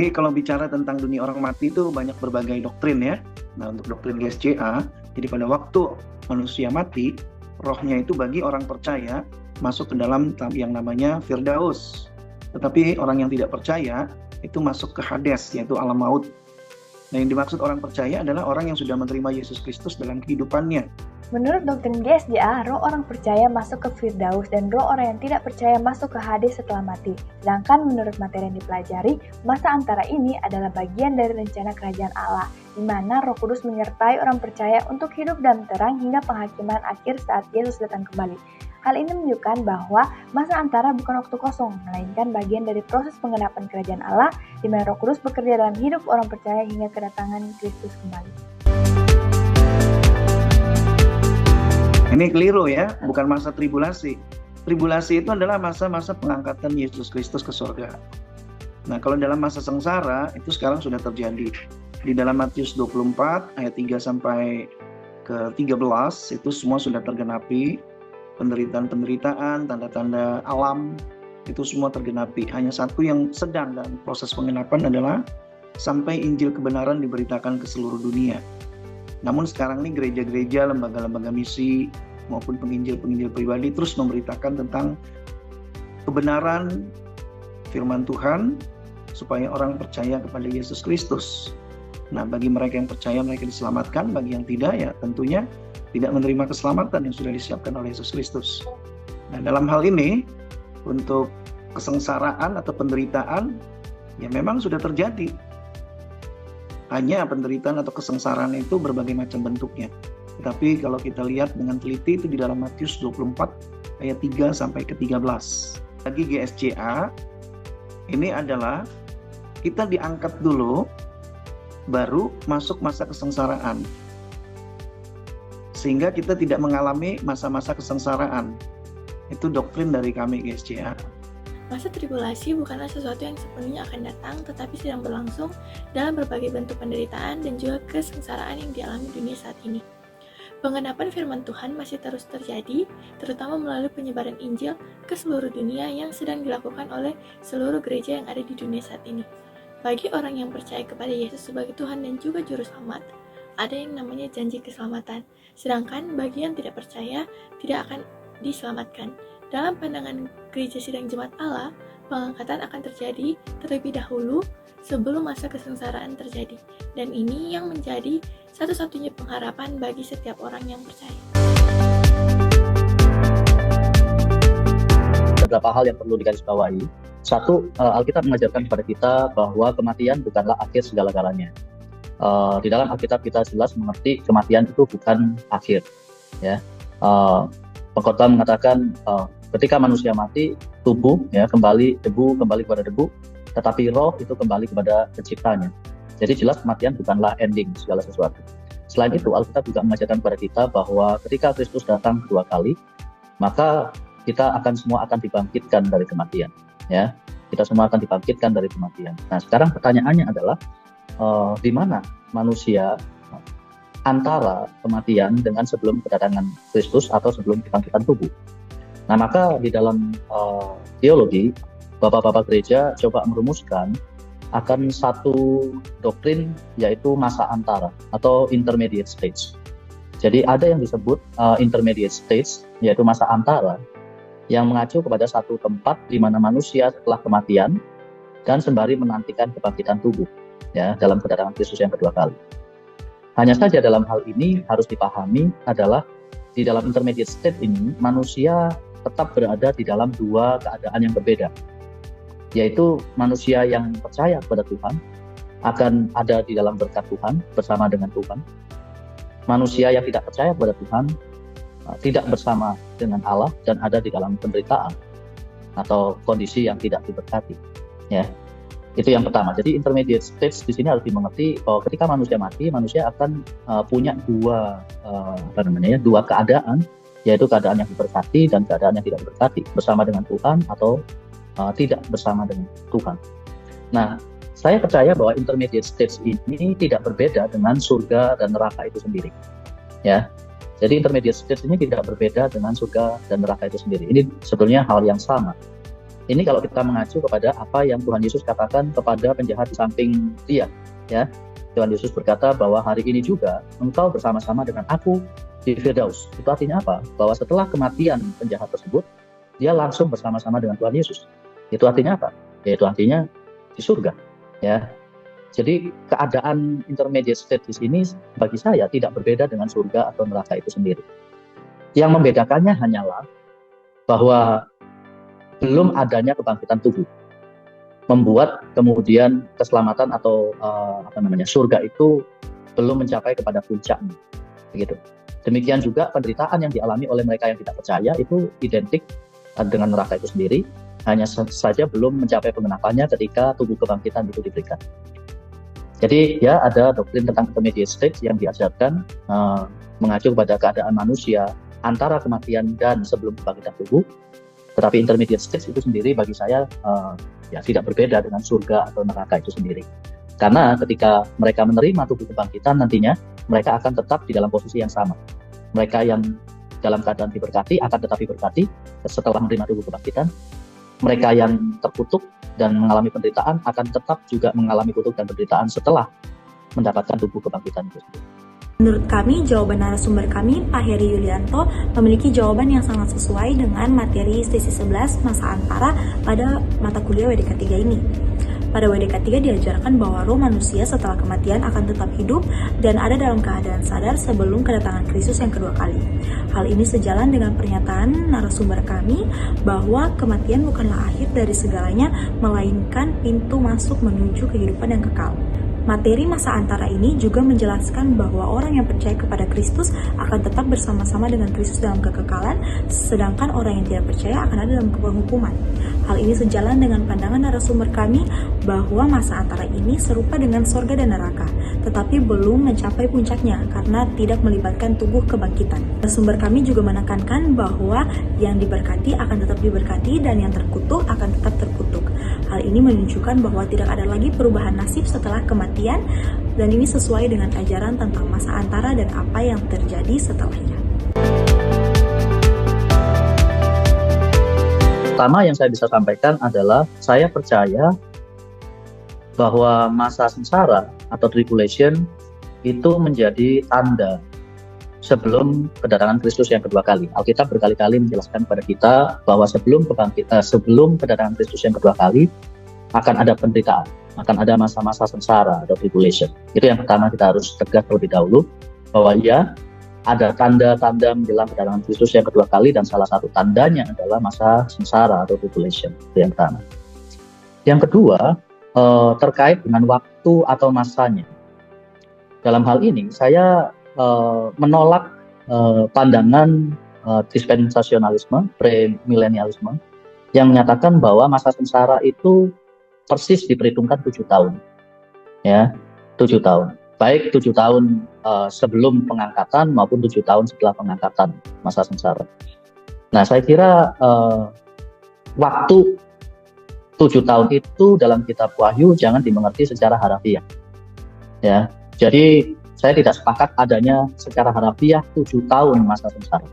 Jadi kalau bicara tentang dunia orang mati itu banyak berbagai doktrin ya. Nah, untuk doktrin GSCA, jadi pada waktu manusia mati, rohnya itu bagi orang percaya masuk ke dalam yang namanya Firdaus. Tetapi orang yang tidak percaya itu masuk ke Hades, yaitu alam maut. Nah, yang dimaksud orang percaya adalah orang yang sudah menerima Yesus Kristus dalam kehidupannya. Menurut doktrin GSCA, roh orang percaya masuk ke Firdaus dan roh orang yang tidak percaya masuk ke Hades setelah mati. Sedangkan menurut materi yang dipelajari, masa antara ini adalah bagian dari rencana kerajaan Allah, di mana Roh Kudus menyertai orang percaya untuk hidup dalam terang hingga penghakiman akhir saat Yesus datang kembali. Hal ini menunjukkan bahwa masa antara bukan waktu kosong, melainkan bagian dari proses penggenapan kerajaan Allah, di mana Roh Kudus bekerja dalam hidup orang percaya hingga kedatangan Kristus kembali. Ini keliru ya, bukan masa tribulasi. Tribulasi itu adalah masa-masa pengangkatan Yesus Kristus ke surga. Nah, kalau dalam masa sengsara, itu sekarang sudah terjadi. Di dalam Matius 24, ayat 3 sampai ke 13, itu semua sudah tergenapi. Penderitaan-penderitaan, tanda-tanda alam, itu semua tergenapi. Hanya satu yang sedang dalam proses pengenapan adalah sampai Injil kebenaran diberitakan ke seluruh dunia. Namun sekarang ini gereja-gereja, lembaga-lembaga misi, maupun penginjil-penginjil pribadi terus memberitakan tentang kebenaran firman Tuhan, supaya orang percaya kepada Yesus Kristus. Nah, bagi mereka yang percaya, mereka diselamatkan. Bagi yang tidak, ya tentunya tidak menerima keselamatan yang sudah disiapkan oleh Yesus Kristus. Nah, dalam hal ini, untuk kesengsaraan atau penderitaan, ya memang sudah terjadi. Hanya penderitaan atau kesengsaraan itu berbagai macam bentuknya. Tetapi kalau kita lihat dengan teliti, itu di dalam Matius 24, ayat 3 sampai ke 13. Bagi GSCA, ini adalah kita diangkat dulu, baru masuk masa kesengsaraan. Sehingga kita tidak mengalami masa-masa kesengsaraan. Itu doktrin dari kami GSCA. Masa tribulasi bukanlah sesuatu yang sepenuhnya akan datang, tetapi sedang berlangsung dalam berbagai bentuk penderitaan dan juga kesengsaraan yang dialami dunia saat ini. Penggenapan firman Tuhan masih terus terjadi, terutama melalui penyebaran Injil ke seluruh dunia yang sedang dilakukan oleh seluruh gereja yang ada di dunia saat ini. Bagi orang yang percaya kepada Yesus sebagai Tuhan dan juga Juru Selamat, ada yang namanya janji keselamatan. Sedangkan bagi yang tidak percaya, tidak akan diselamatkan. Dalam pandangan Gereja Sidang Jemaat Allah, pengangkatan akan terjadi terlebih dahulu sebelum masa kesengsaraan terjadi. Dan ini yang menjadi satu-satunya pengharapan bagi setiap orang yang percaya. Beberapa hal yang perlu digarisbawahi. Satu, Alkitab mengajarkan kepada kita bahwa kematian bukanlah akhir segala-galanya. Di dalam Alkitab kita jelas mengerti kematian itu bukan akhir. Ya, Pengkhotbah mengatakan ketika manusia mati, tubuh ya kembali kepada debu, tetapi roh itu kembali kepada penciptanya. Jadi jelas kematian bukanlah ending segala sesuatu. Selain itu, Alkitab juga mengajarkan kepada kita bahwa ketika Kristus datang kedua kali, maka kita semua akan dibangkitkan dari kematian. Ya, kita semua akan dibangkitkan dari kematian. Nah, sekarang pertanyaannya adalah di mana manusia antara kematian dengan sebelum kedatangan Kristus atau sebelum kebangkitan tubuh. Nah, maka di dalam teologi, bapak-bapak gereja coba merumuskan akan satu doktrin, yaitu masa antara atau intermediate stage. Jadi ada yang disebut intermediate stage, yaitu masa antara, yang mengacu kepada satu tempat di mana manusia setelah kematian dan sembari menantikan kebangkitan tubuh, ya, dalam kedatangan Kristus yang kedua kali. Hanya saja dalam hal ini harus dipahami adalah di dalam intermediate state ini manusia tetap berada di dalam dua keadaan yang berbeda, yaitu manusia yang percaya kepada Tuhan akan ada di dalam berkat Tuhan bersama dengan Tuhan. Manusia yang tidak percaya kepada Tuhan tidak bersama dengan Allah dan ada di dalam penderitaan atau kondisi yang tidak diberkati. Ya, itu yang pertama. Jadi intermediate stage di sini harus dimengerti bahwa ketika manusia mati, manusia akan punya dua keadaan, yaitu keadaan yang diberkati dan keadaan yang tidak diberkati, bersama dengan Tuhan atau tidak bersama dengan Tuhan. Nah, saya percaya bahwa intermediate stage ini tidak berbeda dengan surga dan neraka itu sendiri. Ya, jadi intermediate stage ini tidak berbeda dengan surga dan neraka itu sendiri. Ini sebetulnya hal yang sama. Ini kalau kita mengacu kepada apa yang Tuhan Yesus katakan kepada penjahat di samping dia, ya. Tuhan Yesus berkata bahwa hari ini juga engkau bersama-sama dengan aku di Firdaus. Itu artinya apa? Bahwa setelah kematian penjahat tersebut, dia langsung bersama-sama dengan Tuhan Yesus. Itu artinya apa? Yaitu artinya di surga, ya. Jadi keadaan intermediate state di sini bagi saya tidak berbeda dengan surga atau neraka itu sendiri. Yang membedakannya hanyalah bahwa belum adanya kebangkitan tubuh membuat kemudian keselamatan atau surga itu belum mencapai kepada puncaknya, begitu. Demikian juga penderitaan yang dialami oleh mereka yang tidak percaya itu identik dengan neraka itu sendiri, hanya saja belum mencapai pengenapannya ketika tubuh kebangkitan itu diberikan. Jadi ya ada doktrin tentang intermediate state yang diajarkan mengacu kepada keadaan manusia antara kematian dan sebelum kebangkitan tubuh. Tetapi intermediate stage itu sendiri bagi saya tidak berbeda dengan surga atau neraka itu sendiri. Karena ketika mereka menerima tubuh kebangkitan nantinya, mereka akan tetap di dalam posisi yang sama. Mereka yang dalam keadaan diberkati akan tetap diberkati setelah menerima tubuh kebangkitan. Mereka yang terkutuk dan mengalami penderitaan akan tetap juga mengalami kutuk dan penderitaan setelah mendapatkan tubuh kebangkitan itu sendiri. Menurut kami, jawaban narasumber kami, Pak Heri Yulianto, memiliki jawaban yang sangat sesuai dengan materi sesi 11 masa antara pada mata kuliah WDK 3 ini. Pada WDK 3 diajarkan bahwa roh manusia setelah kematian akan tetap hidup dan ada dalam keadaan sadar sebelum kedatangan Kristus yang kedua kali. Hal ini sejalan dengan pernyataan narasumber kami bahwa kematian bukanlah akhir dari segalanya, melainkan pintu masuk menuju kehidupan yang kekal. Materi masa antara ini juga menjelaskan bahwa orang yang percaya kepada Kristus akan tetap bersama-sama dengan Kristus dalam kekekalan, sedangkan orang yang tidak percaya akan ada dalam penghukuman. Hal ini sejalan dengan pandangan narasumber kami bahwa masa antara ini serupa dengan sorga dan neraka, tetapi belum mencapai puncaknya karena tidak melibatkan tubuh kebangkitan. Narasumber kami juga menekankan bahwa yang diberkati akan tetap diberkati dan yang terkutuk akan tetap terkutuk. Hal ini menunjukkan bahwa tidak ada lagi perubahan nasib setelah kematian, dan ini sesuai dengan ajaran tentang masa antara dan apa yang terjadi setelahnya. Pertama yang saya bisa sampaikan adalah saya percaya bahwa masa sengsara atau tribulation itu menjadi tanda sebelum kedatangan Kristus yang kedua kali. Alkitab berkali-kali menjelaskan kepada kita bahwa sebelum kedatangan Kristus yang kedua kali akan ada penderitaan, akan ada masa-masa sengsara atau tribulation. Itu yang pertama kita harus tegas terlebih dahulu bahwa ya ada tanda-tanda menjelang kedatangan Kristus yang kedua kali dan salah satu tandanya adalah masa sengsara atau tribulation. Itu yang pertama. Yang kedua terkait dengan waktu atau masanya. Dalam hal ini saya menolak pandangan dispensasionalisme, premilenialisme yang menyatakan bahwa masa sengsara itu persis diperhitungkan 7 tahun, ya 7 tahun, baik 7 tahun sebelum pengangkatan maupun 7 tahun setelah pengangkatan masa sengsara. Nah, saya kira waktu 7 tahun itu dalam kitab Wahyu jangan dimengerti secara harafiah, ya. Jadi saya tidak sepakat adanya secara harafiah 7 tahun masa sengsara.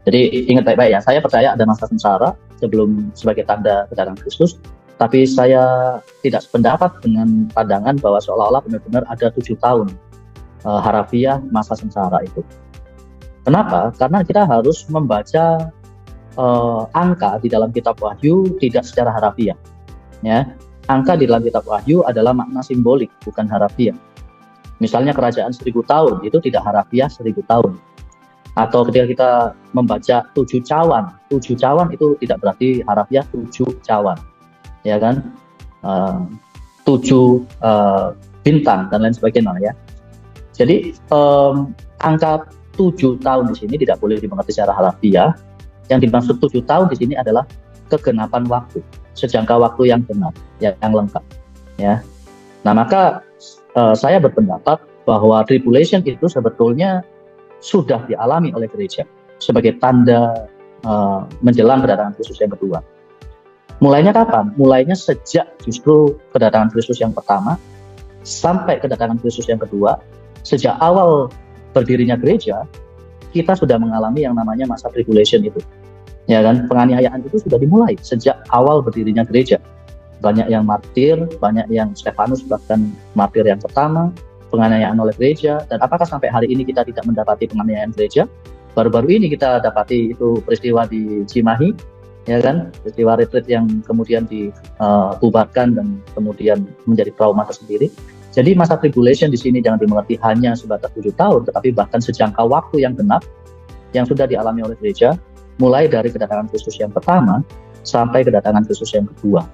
Jadi ingat baik-baik ya, saya percaya ada masa sengsara sebelum sebagai tanda kedatangan Kristus, tapi saya tidak sependapat dengan pandangan bahwa seolah-olah benar-benar ada 7 tahun harafiah masa sengsara itu. Kenapa? Karena kita harus membaca angka di dalam kitab Wahyu tidak secara harafiah. Ya, angka di dalam kitab Wahyu adalah makna simbolik, bukan harafiah. Misalnya kerajaan 1000 tahun itu tidak harafiah 1000 tahun. Atau ketika kita membaca 7 cawan itu tidak berarti harafiah 7 cawan, ya kan? 7 bintang dan lain sebagainya ya. Jadi angka 7 tahun di sini tidak boleh dimengerti secara harafiah. Yang dimaksud 7 tahun di sini adalah kegenapan waktu, sejangka waktu yang benar, yang lengkap, ya. Nah, maka saya berpendapat bahwa tribulation itu sebetulnya sudah dialami oleh gereja sebagai tanda menjelang kedatangan Kristus yang kedua. Mulainya kapan? Mulainya sejak justru kedatangan Kristus yang pertama sampai kedatangan Kristus yang kedua. Sejak awal berdirinya gereja, kita sudah mengalami yang namanya masa tribulation itu. Ya kan, penganiayaan itu sudah dimulai sejak awal berdirinya gereja. Banyak yang martir, banyak yang Stefanus bahkan martir yang pertama, penganiayaan oleh gereja. Dan apakah sampai hari ini kita tidak mendapati penganiayaan gereja? Baru-baru ini kita dapati itu peristiwa di Cimahi, ya kan, peristiwa retreat yang kemudian dibubarkan dan kemudian menjadi trauma tersendiri. Jadi masa tribulation di sini jangan dimengerti hanya sebatas 7 tahun, tetapi bahkan sejangka waktu yang genap yang sudah dialami oleh gereja, mulai dari kedatangan Kristus yang pertama sampai kedatangan Kristus yang kedua,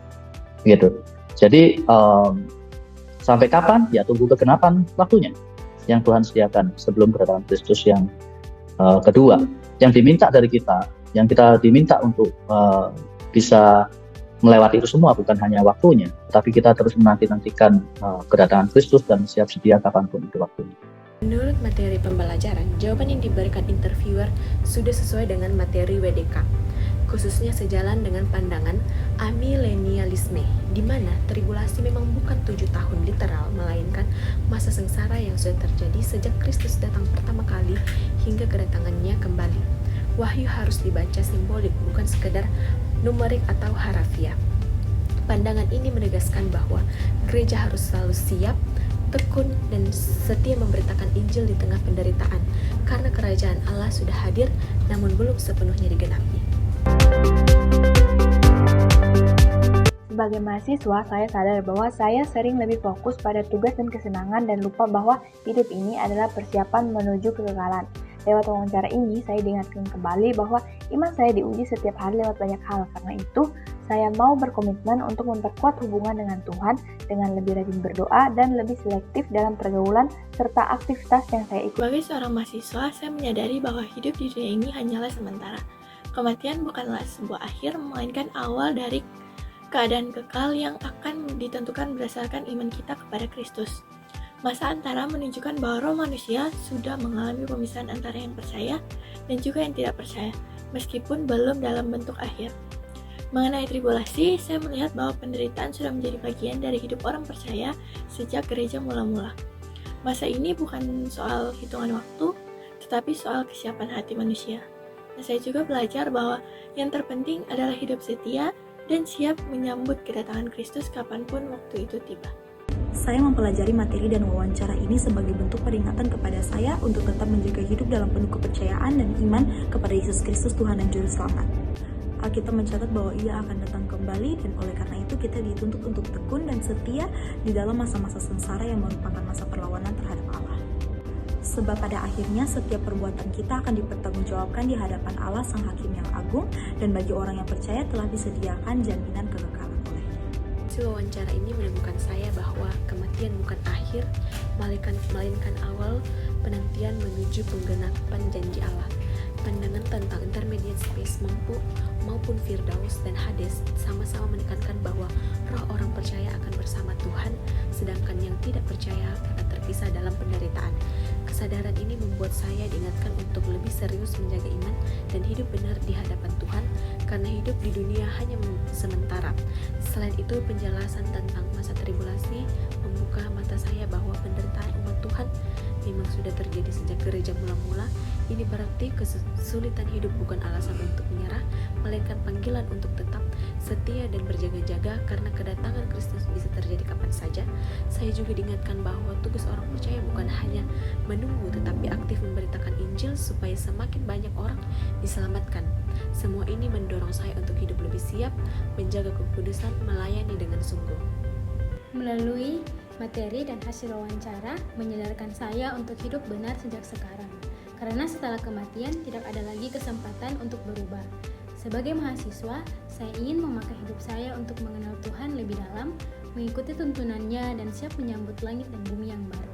gitu. Jadi sampai kapan? Ya tunggu kegenapan waktunya yang Tuhan sediakan sebelum kedatangan Kristus yang kedua. Yang diminta dari kita, yang kita diminta untuk bisa melewati itu semua bukan hanya waktunya, tapi kita terus menanti-nantikan kedatangan Kristus dan siap sedia kapanpun itu waktunya. Menurut materi pembelajaran, jawaban yang diberikan interviewer sudah sesuai dengan materi WDK, khususnya sejalan dengan pandangan amilenialisme, di mana tribulasi memang bukan 7 tahun literal, melainkan masa sengsara yang sudah terjadi sejak Kristus datang pertama kali hingga kedatangannya kembali. Wahyu harus dibaca simbolik, bukan sekedar numerik atau harafiah. Pandangan ini menegaskan bahwa gereja harus selalu siap, tekun, dan setia memberitakan Injil di tengah penderitaan, karena kerajaan Allah sudah hadir namun belum sepenuhnya digenapi. Sebagai mahasiswa, saya sadar bahwa saya sering lebih fokus pada tugas dan kesenangan dan lupa bahwa hidup ini adalah persiapan menuju kekekalan. Lewat wawancara ini, saya diingatkan kembali bahwa iman saya diuji setiap hari lewat banyak hal. Karena itu, saya mau berkomitmen untuk memperkuat hubungan dengan Tuhan dengan lebih rajin berdoa dan lebih selektif dalam pergaulan serta aktivitas yang saya ikuti. Sebagai seorang mahasiswa, saya menyadari bahwa hidup di dunia ini hanyalah sementara. Kematian bukanlah sebuah akhir, melainkan awal dari keadaan kekal yang akan ditentukan berdasarkan iman kita kepada Kristus. Masa antara menunjukkan bahwa roh manusia sudah mengalami pemisahan antara yang percaya dan juga yang tidak percaya, meskipun belum dalam bentuk akhir. Mengenai tribulasi, saya melihat bahwa penderitaan sudah menjadi bagian dari hidup orang percaya sejak gereja mula-mula. Masa ini bukan soal hitungan waktu, tetapi soal kesiapan hati manusia. Dan saya juga belajar bahwa yang terpenting adalah hidup setia dan siap menyambut kedatangan Kristus kapanpun waktu itu tiba. Saya mempelajari materi dan wawancara ini sebagai bentuk peringatan kepada saya untuk tetap menjaga hidup dalam penuh kepercayaan dan iman kepada Yesus Kristus Tuhan dan Juru Selamat. Alkitab mencatat bahwa Ia akan datang kembali, dan oleh karena itu kita dituntut untuk tekun dan setia di dalam masa-masa sengsara yang merupakan masa perlawanan terhadap Allah. Sebab pada akhirnya setiap perbuatan kita akan dipertanggungjawabkan di hadapan Allah Sang Hakim yang agung, dan bagi orang yang percaya telah disediakan jaminan kekekalan oleh-Nya. Hasil wawancara ini menemukan saya bahwa kematian bukan akhir, melainkan awal penantian menuju penggenapan janji Allah. Pandangan tentang intermediate space maupun Firdaus dan Hades sama-sama menekankan bahwa roh orang percaya akan bersama Tuhan, sedangkan yang tidak percaya akan terpisah dalam penderitaan. Kesadaran ini membuat saya diingatkan untuk lebih serius menjaga iman dan hidup benar di hadapan Tuhan, karena hidup di dunia hanya sementara. Selain itu, penjelasan tentang masa tribulasi membuka mata saya bahwa penderitaan umat Tuhan memang sudah terjadi sejak gereja mula-mula. Ini berarti kesulitan hidup bukan alasan untuk menyerah, melainkan panggilan untuk tetap setia dan berjaga-jaga, karena kedatangan Kristus bisa terjadi kapan saja. Saya juga diingatkan bahwa tugas orang percaya bukan hanya menunggu, tetapi aktif memberitakan Injil supaya semakin banyak orang diselamatkan. Semua ini mendorong saya untuk hidup lebih siap, menjaga kekudusan, melayani dengan sungguh. Melalui materi dan hasil wawancara menyadarkan saya untuk hidup benar sejak sekarang. Karena setelah kematian tidak ada lagi kesempatan untuk berubah. Sebagai mahasiswa, saya ingin memakai hidup saya untuk mengenal Tuhan lebih dalam, mengikuti tuntunannya, dan siap menyambut langit dan bumi yang baru.